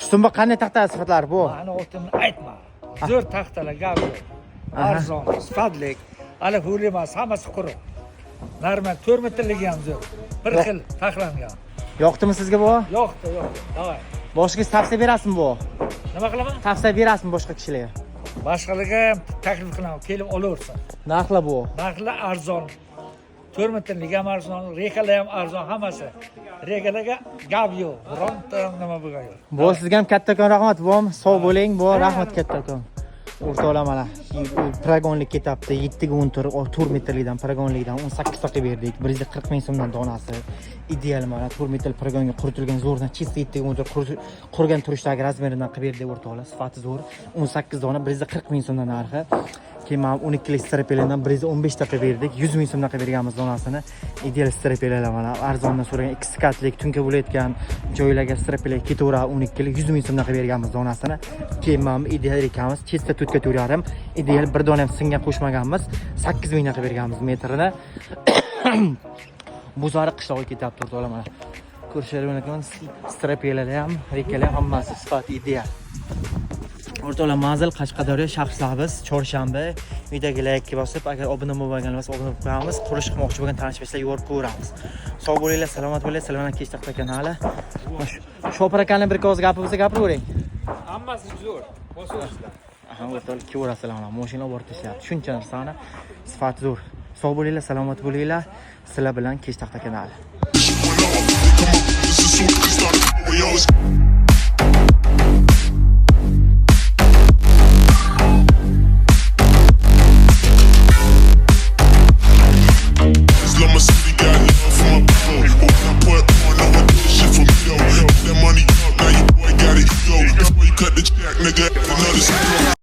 Stumba qanday taxta sifatlari bu? Mani o'timni aytma. Zo'r taxtalar gap yo'q. Arzon, sifatlik, hali ho'l emas, hammasi quruq. Normal 4 metrligi ham zo'r. Bir xil taxlangan. Yoqdimi sizga bu? Yo'qdi. Davay. Boshqa tavsiya berasizmi bu? Nima qilaman? Tavsiya berasizmi boshqa kishilarga? Boshqalarga ham taklif qilaman, kelib olaversin. Narxlar bu. Narxlar arzon. 4 metrligi ham arzon, rekalar ham arzon, hammasi. Rekalarga gap yo'q. Bironta nima bo'lgan yo'q. Bu sizga ham kattakon rahmat, bu sog' bo'ling, bu rahmat kattakon. O'rtalamalar. Paragonlik ketyapti. 7 ga 4 metrlikdan paragonlikdan 18 ta qilib berdik. 140 ming so'mdan donasi. Ideal mana 4 metr paragonga quritilgan zo'rdan chista 7 ga 14 qurgan turishdagi razmeridan qilib berdik o'rtoqlar. Sifati zo'r. 18 dona 140 ming so'mdan narxi. Keyin mana 12 klik strapelardan 115 ta qilib berdik. 100 ming so'mdan qilib berganmiz donasini. Ideal strapelar mana arzondan so'ragan 2 katlik tunka bo'layotgan joylarga strapelar ketaveradi 12 klik 100 ming so'mdan qilib berganmiz donasini. Keyin mana ideal ekamiz. Chista tutga turyarim. Ideal bir dona ham singan qo'shmaganmiz. 8 mingdan qilib berganmiz metrini. Bu zori qishloqqa ketyapti o'rtoqlar mana. Ko'rishlaringiz strapelar ham, rekalar hammasi sifat ideal. O'rtoqlar manzil Qashqadaryo, Shahrisabz, Chorshanba. Videoga like bosib, agar obuna bo'lmaganlar bo'lsa obuna bo'lamiz. Qurish qilmoqchi bo'lgan tanishlar yuborib ko'ramiz. Sog' bo'linglar, salomat bo'linglar. Salomlar Kechtaxta kanali. Shopir akaning bir ko'z gapi bo'lsa gapiravering. Hammasi zo'r. Boshlasizlar. Aha, o'rtoqlar ko'rasizlar mana mashina olib tashlayapti. Shuncha narsani sifati zo'r. Sog' bo'linglar, salomat bo'linglar. Sizlar bilan Kechtaxta kanali. Cut the check, nigga. Another